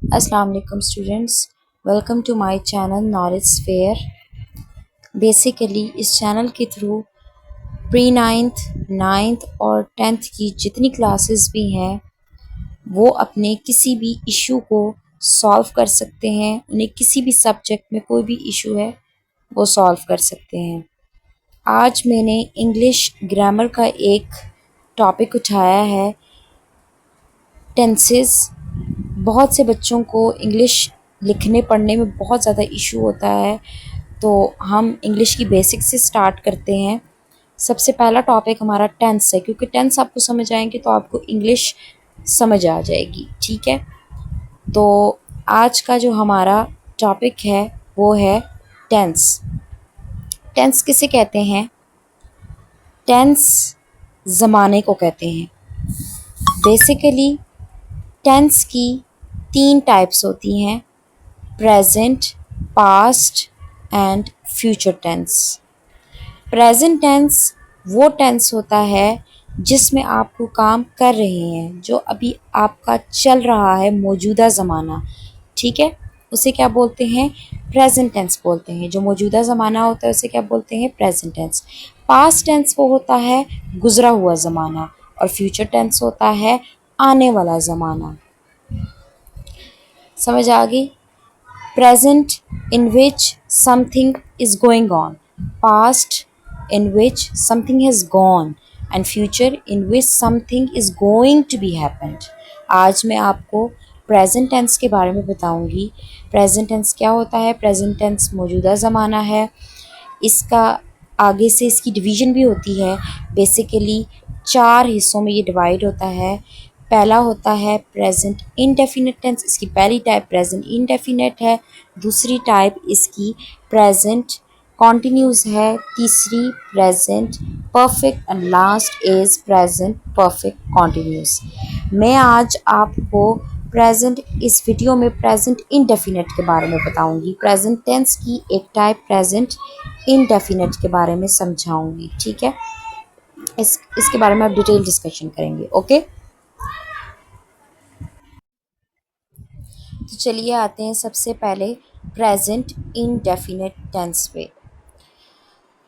Assalamu alaikum students, welcome to my channel Knowledge Sphere। Basically इस channel के through pre ninth, ninth और tenth की जितनी classes भी हैं वो अपने किसी भी इशू को सॉल्व कर सकते हैं। उन्हें किसी भी सब्जेक्ट में कोई भी इशू है वो सॉल्व कर सकते हैं। आज मैंने इंग्लिश ग्रामर का एक टॉपिक उठाया है, टेंसेस। बहुत से बच्चों को इंग्लिश लिखने पढ़ने में बहुत ज़्यादा इशू होता है, तो हम इंग्लिश की बेसिक से स्टार्ट करते हैं। सबसे पहला टॉपिक हमारा टेंस है, क्योंकि टेंस आपको समझ आएंगे तो आपको इंग्लिश समझ आ जाएगी। ठीक है, तो आज का जो हमारा टॉपिक है वो है टेंस। टेंस किसे कहते हैं? टेंस ज़माने को कहते हैं। बेसिकली टेंस की 3 टाइप्स होती हैं: present, past and future tense. Present tense वो टेंस होता है जिसमें आप वो काम कर रहे हैं जो अभी आपका चल रहा है, मौजूदा ज़माना। ठीक है, उसे क्या बोलते हैं? प्रेजेंट टेंस बोलते हैं। जो मौजूदा ज़माना होता है उसे क्या बोलते हैं? Present tense. पास्ट टेंस वो होता है गुज़रा हुआ ज़माना, और फ्यूचर टेंस होता है आने वाला ज़माना। समझ आ गई? Present, in which something is going on; past, in which something has gone; and future, in which something is going to be happened। आज मैं आपको प्रेजेंट टेंस के बारे में बताऊंगी। प्रेजेंट टेंस क्या होता है? प्रेजेंट टेंस मौजूदा ज़माना है। इसका आगे से इसकी डिवीज़न भी होती है। बेसिकली 4 हिस्सों में ये डिवाइड होता है। पहला होता है प्रेजेंट इंडेफिनिट टेंस। इसकी पहली टाइप प्रेजेंट इंडेफिनिट है। दूसरी टाइप इसकी प्रेजेंट कॉन्टिन्यूस है। तीसरी present perfect, and last is present perfect continuous. मैं आज आपको प्रेजेंट इस वीडियो में प्रेजेंट इंडेफिनिट के बारे में बताऊंगी। प्रेजेंट टेंस की एक टाइप प्रेजेंट इंडेफिनिट के बारे में समझाऊंगी। ठीक है, इसके बारे में आप डिटेल डिस्कशन करेंगे। ओके, तो चलिए आते हैं सबसे पहले प्रेजेंट इंडेफिनिट टेंस पे।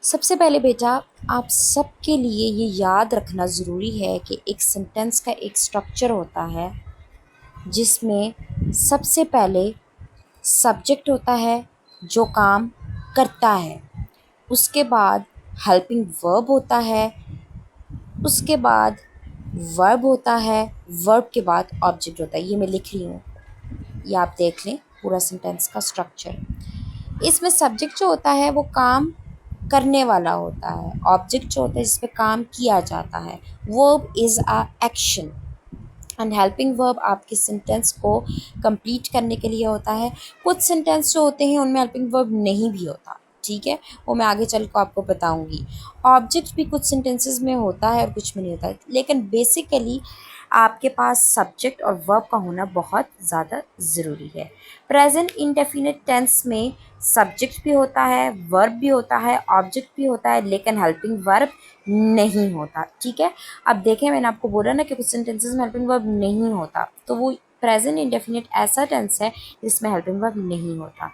सबसे पहले बेटा, आप सबके लिए ये याद रखना ज़रूरी है कि एक सेंटेंस का एक स्ट्रक्चर होता है जिसमें सबसे पहले सब्जेक्ट होता है जो काम करता है, उसके बाद हेल्पिंग वर्ब होता है, उसके बाद वर्ब होता है, वर्ब के बाद ऑब्जेक्ट होता है। ये मैं लिख रही हूँ, ये आप देख लें पूरा सेंटेंस का स्ट्रक्चर। इसमें सब्जेक्ट जो होता है वो काम करने वाला होता है। ऑब्जेक्ट जो होता है जिस पे काम किया जाता है, verb is a action, and helping verb आपके सेंटेंस को कंप्लीट करने के लिए होता है। कुछ सेंटेंस जो होते हैं उनमें हेल्पिंग वर्ब नहीं भी होता। ठीक है, वो मैं आगे चल कर आपको बताऊंगी। ऑब्जेक्ट भी कुछ सेंटेंसेस में होता है और कुछ में नहीं होता है, लेकिन बेसिकली आपके पास सब्जेक्ट और वर्ब का होना बहुत ज़्यादा ज़रूरी है। प्रेजेंट इंडेफिनिट टेंस में सब्जेक्ट भी होता है, वर्ब भी होता है, ऑब्जेक्ट भी होता है, लेकिन हेल्पिंग वर्ब नहीं होता। ठीक है, अब देखें, मैंने आपको बोला ना कि कुछ सेंटेंसेस में हेल्पिंग वर्ब नहीं होता, तो वो प्रेजेंट इंडेफिनिट ऐसा टेंस है जिसमें हेल्पिंग वर्ब नहीं होता।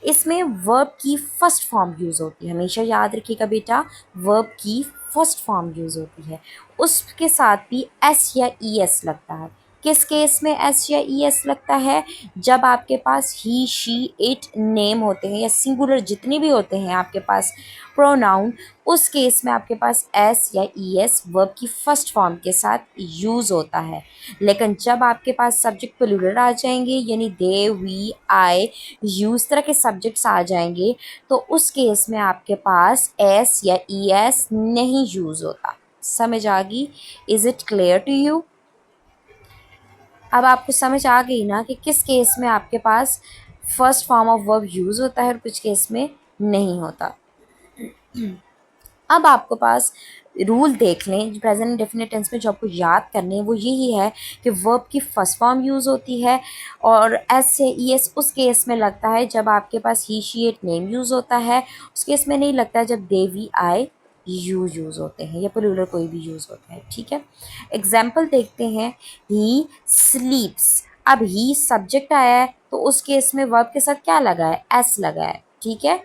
इसमें वर्ब की फर्स्ट फॉर्म यूज़ होती है। हमेशा याद रखिएगा बेटा, वर्ब की फर्स्ट फॉर्म यूज़ होती है। उसके साथ भी एस या ई एस लगता है। किस केस में एस या ई एस लगता है? जब आपके पास ही, शी, इट नेम होते हैं या सिंगुलर जितने भी होते हैं आपके पास प्रोनाउन, उस केस में आपके पास एस या ई एस वर्ब की फर्स्ट फॉर्म के साथ यूज़ होता है। लेकिन जब आपके पास सब्जेक्ट प्लूरल आ जाएंगे, यानी दे, वी, आई, यू, इस तरह के सब्जेक्ट्स आ जाएंगे, तो उस केस में आपके पास एस या ई एस नहीं यूज़ होता। समझ आ गई? Is it clear to you? अब आपको समझ आ गई ना कि किस केस में आपके पास first form of verb use होता है और कुछ केस में नहीं होता। अब आपको पास रूल देख लें प्रेजेंट इंडेफिनिट टेंस में, जो आपको याद करने हैं वो यही है कि वर्ब की फर्स्ट फॉर्म यूज़ होती है, और एस से ई एस उस केस में लगता है जब आपके पास ही, शी, इट नेम यूज़ होता है। उस केस में नहीं लगता है जब दे, वी, आई, यू यूज़ होते हैं या प्लूरल कोई भी यूज़ होता है। ठीक है, एग्जाम्पल देखते हैं। ही स्लीप्स। अब ही सब्जेक्ट आया है तो उस केस में वर्ब के साथ क्या लगा है, एस लगा है, ठीक है।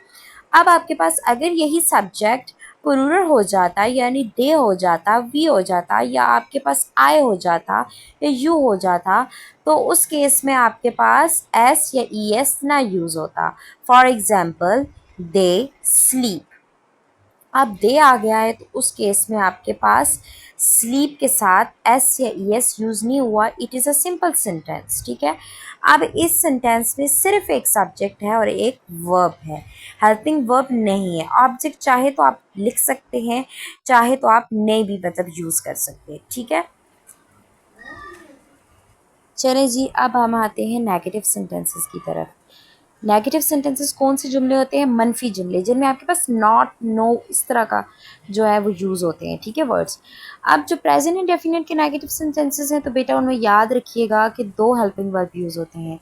अब आपके पास अगर यही सब्जेक्ट प्लूरल हो जाता यानी दे हो जाता, वी हो जाता, या आपके पास आई हो जाता या यू हो जाता, तो उस केस में आपके पास एस या ई एस ना यूज़ होता। For example they sleep. अब दे आ गया है तो उस केस में आपके पास स्लीप के साथ एस या ई एस यूज़ नहीं हुआ, it is a simple sentence, ठीक है। अब इस सेंटेंस में सिर्फ एक सब्जेक्ट है और एक वर्ब है, हेल्पिंग वर्ब नहीं है। ऑब्जेक्ट चाहे तो आप लिख सकते हैं, चाहे तो आप नहीं भी मतलब यूज़ कर सकते हैं, ठीक है। चले जी, अब हम आते हैं नेगेटिव सेंटेंसेस की तरफ। नेगेटिव सेंटेंसेस कौन से जुमले होते हैं, मनफी जुमले, जिनमें आपके पास नॉट, नो इस तरह का जो है वो यूज़ होते हैं, ठीक है, वर्ड्स। अब जो प्रेजेंट इंडेफिनिट के नेगेटिव सेंटेंसेस हैं तो बेटा उनमें याद रखिएगा कि दो हेल्पिंग वर्ब यूज़ होते हैं,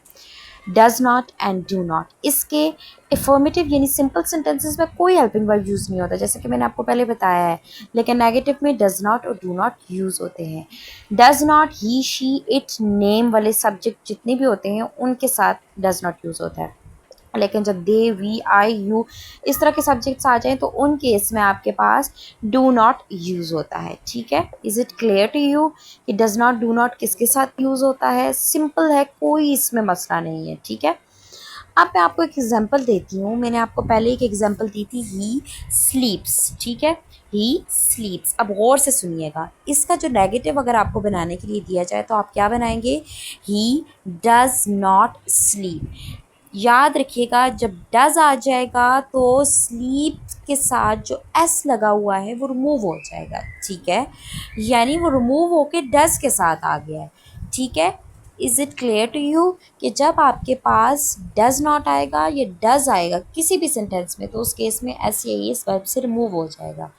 does not and do not. इसके अफर्मेटिव यानी सिंपल सेंटेंसेस में कोई हेल्पिंग वर्ब यूज़ नहीं होता, जैसे कि मैंने आपको पहले बताया है, लेकिन नेगेटिव में डज नॉट और डू नॉट यूज़ होते हैं। Does not, he, she, it, name वाले सब्जेक्ट जितने भी होते हैं उनके साथ डज नॉट यूज़ होता है, लेकिन जब दे, वी, आई, यू इस तरह के सब्जेक्ट्स आ जाएं तो उन केस में आपके पास डू नॉट यूज़ होता है, ठीक है। Is it clear to you कि डज नॉट, डू नॉट किसके साथ यूज़ होता है, सिंपल है, कोई इसमें मसला नहीं है, ठीक है। अब मैं आपको एक एग्जांपल देती हूँ, मैंने आपको पहले एक एग्जांपल दी थी, ही स्लीप्स, ठीक है, ही स्लीप्स। अब गौर से सुनिएगा, इसका जो नेगेटिव अगर आपको बनाने के लिए दिया जाए तो आप क्या बनाएंगे, ही डज नॉट स्लीप। याद रखिएगा जब डज आ जाएगा तो स्लीप के साथ जो एस लगा हुआ है वो रिमूव हो जाएगा, ठीक है, यानी वो रिमूव होके डज के साथ आ गया है, ठीक है। Is it clear to you कि जब आपके पास डज नॉट आएगा या डज आएगा किसी भी सेंटेंस में तो उस केस में एस या एस वर्ब से रिमूव हो जाएगा।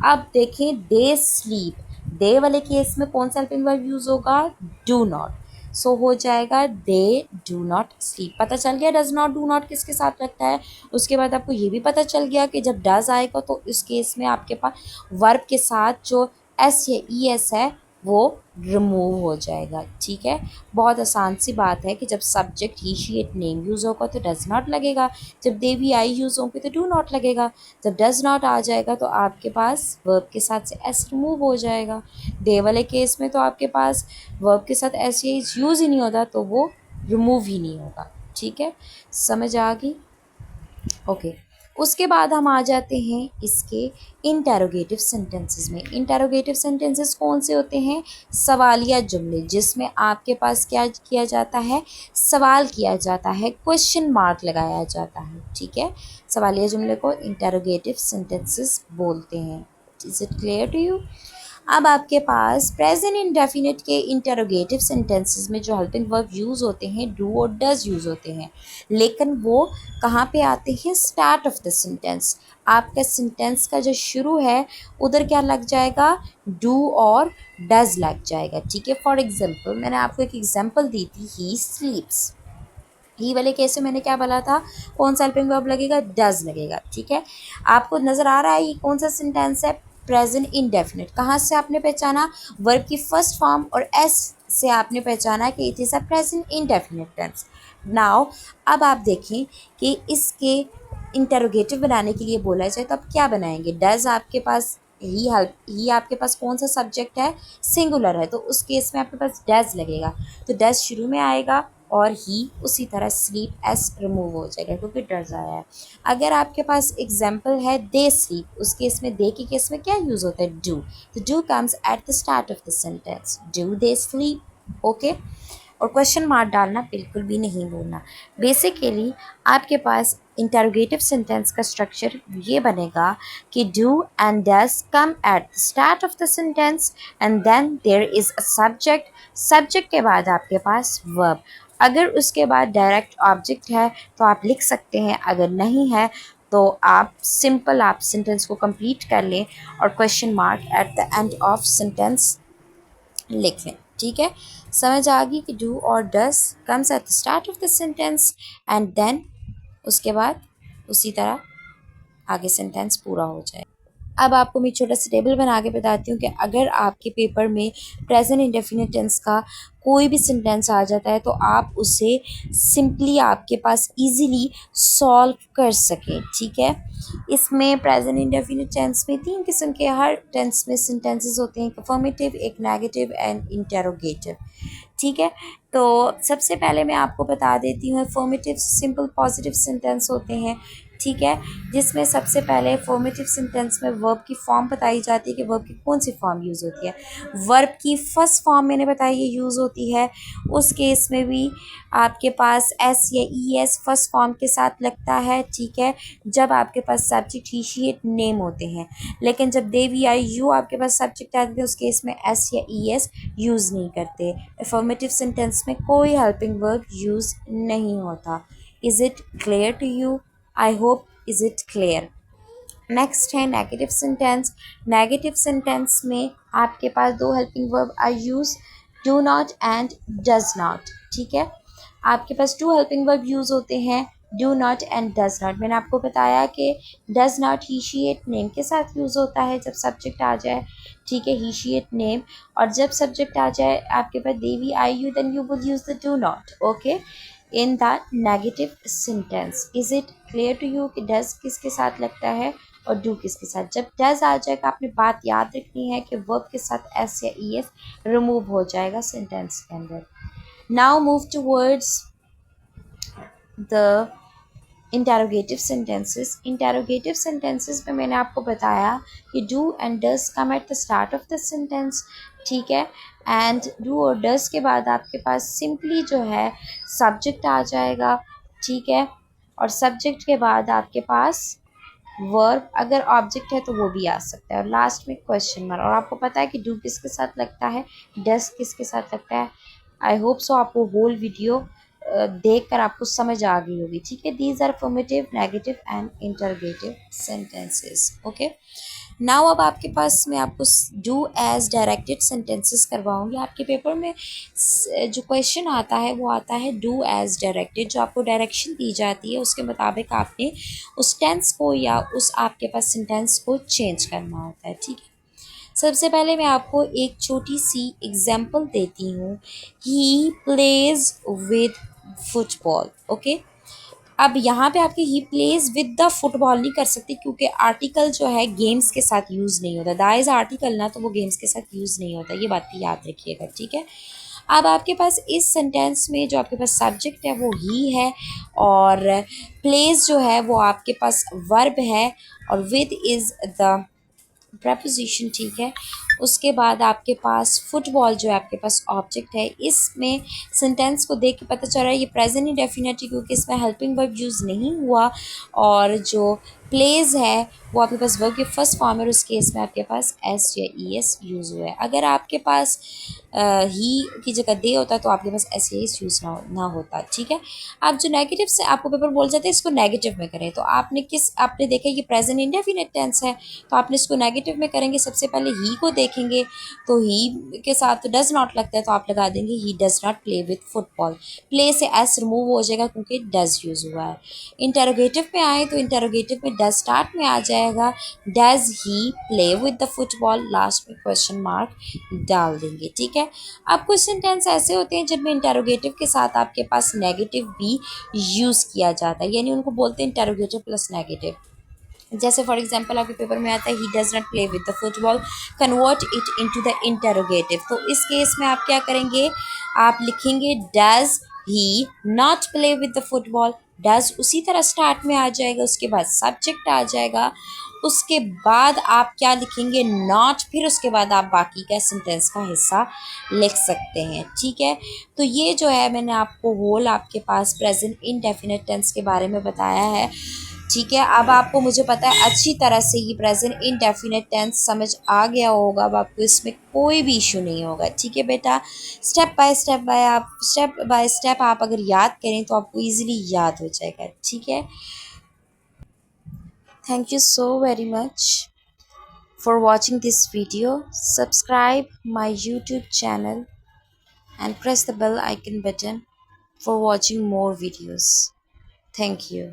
अब देखें दे स्लीप, दे वाले केस में कौन सा हेल्पिंग वर्ब यूज़ होगा, डू नॉट, सो हो जाएगा दे डू नॉट स्लीप। पता चल गया डज नॉट, डू नॉट किसके साथ लगता है। उसके बाद आपको ये भी पता चल गया कि जब डज आएगा तो इस केस में आपके पास वर्ब के साथ जो एस या ई एस है वो रिमूव हो जाएगा, ठीक है। बहुत आसान सी बात है कि जब subject he, she, it, name use होगा तो डज नॉट लगेगा, जब दे, वी, आई यूज़ होंगे तो डू नॉट लगेगा, जब डज नॉट आ जाएगा तो आपके पास वर्ब के साथ से एस रिमूव हो जाएगा। दे वाले केस में तो आपके पास वर्ब के साथ एस या इज यूज़ ही नहीं होता तो वो रिमूव ही नहीं होगा, ठीक है। समझ आ गई, ओके। उसके बाद हम आ जाते हैं इसके इंटेरोगेटिव सेंटेंसेस में। इंटेरोगेटिव सेंटेंसेस कौन से होते हैं, सवालिया जुमले, जिसमें आपके पास क्या किया जाता है, सवाल किया जाता है, क्वेश्चन मार्क लगाया जाता है, ठीक है। सवालिया जुमले को इंटेरोगेटिव सेंटेंसेस बोलते हैं। Is it clear to you. अब आपके पास प्रेजेंट इंडेफिनिट के इंटरोगेटिव सेंटेंसेस में जो हेल्पिंग वर्ब यूज़ होते हैं डू और डज यूज़ होते हैं, लेकिन वो कहाँ पे आते हैं, स्टार्ट ऑफ द सेंटेंस। आपका सेंटेंस का जो शुरू है उधर क्या लग जाएगा, डू और डज लग जाएगा, ठीक है। फॉर एग्जाम्पल मैंने आपको एक एग्जाम्पल दी थी, ही स्लीप्स, ही वाले केस में मैंने क्या बोला था, कौन सा हेल्पिंग वर्ब लगेगा, डज लगेगा, ठीक है। आपको नज़र आ रहा है ये कौन सा सेंटेंस है, प्रेजेंट इंडेफिनिट। कहाँ से आपने पहचाना, वर्ब की फर्स्ट फॉर्म और एस से आपने पहचाना कि it is a present indefinite tense. Now अब आप देखें कि इसके इंटरोगेटिव बनाने के लिए बोला जाए तो आप क्या बनाएंगे, डज आपके पास ही आपके पास कौन सा सब्जेक्ट है, सिंगुलर है, तो उस केस में आपके पास डज लगेगा, तो डज शुरू में आएगा और ही उसी तरह स्लीप एस रिमूव हो जाएगा क्योंकि डज आया है। अगर आपके पास एग्जाम्पल है दे स्लीप, उस केस में दे के केस में क्या यूज़ होता है, डू, तो do comes at the start of the sentence, do they sleep, okay. और क्वेश्चन मार्क डालना बिल्कुल भी नहीं भूलना। बेसिकली आपके पास इंटरोगेटिव सेंटेंस का स्ट्रक्चर ये बनेगा कि do and does come at the start of the sentence and then there is a subject, subject के बाद आपके पास वर्ब। अगर उसके बाद डायरेक्ट ऑब्जेक्ट है तो आप लिख सकते हैं, अगर नहीं है तो आप सिंपल आप सेंटेंस को कंप्लीट कर लें और question mark at the end of sentence लिख लें, ठीक है। समझ आ गई कि डू और does comes at the start of the sentence and then उसके बाद उसी तरह आगे सेंटेंस पूरा हो जाए। अब आपको मैं छोटा सा टेबल बना के बताती हूँ कि अगर आपके पेपर में प्रेजेंट इंडेफिनिट टेंस का कोई भी सेंटेंस आ जाता है तो आप उसे सिंपली आपके पास इजीली सॉल्व कर सकें, ठीक है। इसमें प्रेजेंट इंडेफिनिट टेंस में 3 किस्म के हर टेंस में सेंटेंसेस होते हैं, एक अफर्मेटिव, एक नेगेटिव एंड इंटेरोगेटिव, ठीक है। तो सबसे पहले मैं आपको बता देती हूँ, अफर्मेटिव सिंपल पॉजिटिव सेंटेंस होते हैं, ठीक है, जिसमें सबसे पहले फॉर्मेटिव सेंटेंस में वर्ब की फॉर्म बताई जाती है कि वर्ब की कौन सी फॉर्म यूज़ होती है। वर्ब की फर्स्ट फॉर्म मैंने बताई ये यूज़ होती है, उस केस में भी आपके पास एस या ई एस फर्स्ट फॉर्म के साथ लगता है, ठीक है, जब आपके पास subject he she it name होते हैं। लेकिन जब दे वी आई यू आपके पास सब्जेक्ट आते हैं उस केस में एस या ई एस यूज़ नहीं करते। अफर्मेटिव सेंटेंस में कोई हेल्पिंग वर्ब यूज़ नहीं होता। Is it clear to you? I hope is it clear. Next है नेगेटिव सेंटेंस। नेगेटिव सेंटेंस में आपके पास 2 helping verb are use, do not and does not, ठीक है। आपके पास 2 हेल्पिंग वर्ब यूज होते हैं, do not and does not. मैंने आपको बताया कि does not he she it name के साथ यूज़ होता है जब सब्जेक्ट आ जाए, ठीक है, ही शी इट नेम, और जब सब्जेक्ट आ जाए आपके पास they we I you then you would use the do not, okay, in the negative sentence. Is it clear to you कि डज किसके साथ लगता है और डू किसके साथ? जब डज आ जाएगा आपने बात याद रखनी है कि वर्ब के साथ एस या ई एस रिमूव हो जाएगा सेंटेंस के अंदर। Now move towards the interrogative sentences. Interrogative sentences में मैंने आपको बताया कि do and does come at the start of the sentence, ठीक है, एंड डू और डज के बाद आपके पास सिंपली जो है सब्जेक्ट आ जाएगा, ठीक है, और सब्जेक्ट के बाद आपके पास वर्ब, अगर ऑब्जेक्ट है तो वो भी आ सकता है, और लास्ट में क्वेश्चन मार्क। और आपको पता है कि डू किसके साथ लगता है, डस किसके साथ लगता है। आई होप सो आपको होल वीडियो देख कर आपको समझ आ गई होगी, ठीक है। These are formative, negative and interrogative sentences, okay. Now अब आपके पास मैं आपको डू एज डायरेक्टेड सेंटेंसेस करवाऊंगी। आपके पेपर में जो क्वेश्चन आता है वो आता है डू एज डायरेक्टेड, जो आपको डायरेक्शन दी जाती है उसके मुताबिक आपने उस टेंस को या उस आपके पास सेंटेंस को चेंज करना होता है, ठीक है। सबसे पहले मैं आपको एक छोटी सी एग्जांपल देती हूँ, he plays with football, okay. अब यहाँ पे आपके he plays with the football नहीं कर सकती क्योंकि आर्टिकल जो है गेम्स के साथ यूज़ नहीं होता, द इज आर्टिकल ना, तो वो गेम्स के साथ यूज़ नहीं होता, ये बात भी याद रखिएगा, ठीक है। अब आपके पास इस सेंटेंस में जो आपके पास सब्जेक्ट है वो ही है, और प्लेस जो है वो आपके पास वर्ब है, और विद इज़ द प्रपोजिशन, ठीक है। उसके बाद आपके पास फुटबॉल जो है आपके पास ऑब्जेक्ट है। इसमें सेंटेंस को देख के पता चल रहा है ये प्रेजेंट इंडेफिनिट है क्योंकि इसमें हेल्पिंग वर्ब यूज़ नहीं हुआ, और जो प्लेज है वो आपके पास वर्ब के फर्स्ट फॉर्म है, और उस केस में आपके पास एस या ई एस यूज़ हुआ है। अगर आपके पास ही की जगह दे होता तो आपके पास एस या एस यूज़ ना होता, ठीक है। आप जो नेगेटिव से आपको पेपर बोल जाते हैं इसको नेगेटिव में करें, तो आपने देखा ये प्रेजेंट इंडेफिनिट टेंस है तो आपने इसको नेगेटिव में करेंगे। सबसे पहले ही को देखेंगे तो ही के साथ तो डज नॉट लगता है तो आप लगा देंगे he does not play with football. Play से एस रिमूव हो जाएगा क्योंकि डज यूज़ हुआ है। इंटरोगेटिव में आए तो इंटरोगेटिव में डज स्टार्ट में आ जाएगा, does he play with the football, last में क्वेश्चन मार्क डाल देंगे, ठीक है। अब कुछ सेंटेंस ऐसे होते हैं जिनमें इंटरोगेटिव के साथ आपके पास नेगेटिव भी यूज़ किया जाता है, यानी उनको बोलते हैं इंटरोगेटिव प्लस नेगेटिव। जैसे फॉर एग्जांपल आपके पेपर में आता है he does not play with the football, convert it into the interrogative. तो इस केस में आप क्या करेंगे, आप लिखेंगे does he not play with the football, does उसी तरह स्टार्ट में आ जाएगा, उसके बाद सब्जेक्ट आ जाएगा, उसके बाद आप क्या लिखेंगे नॉट, फिर उसके बाद आप बाकी का सेंटेंस का हिस्सा लिख सकते हैं, ठीक है। तो ये जो है मैंने आपको होल आपके पास प्रेजेंट इनडेफिनिट टेंस के बारे में बताया है, ठीक है। अब आपको मुझे पता है अच्छी तरह से ये प्रेजेंट इनडेफिनिट टेंस समझ आ गया होगा, अब आपको इसमें कोई भी इशू नहीं होगा, ठीक है बेटा। स्टेप बाय स्टेप आप अगर याद करें तो आपको इजीली याद हो जाएगा, ठीक है। Thank you so very much for watching this video. Subscribe my YouTube channel and press the bell icon button for watching more videos. Thank you.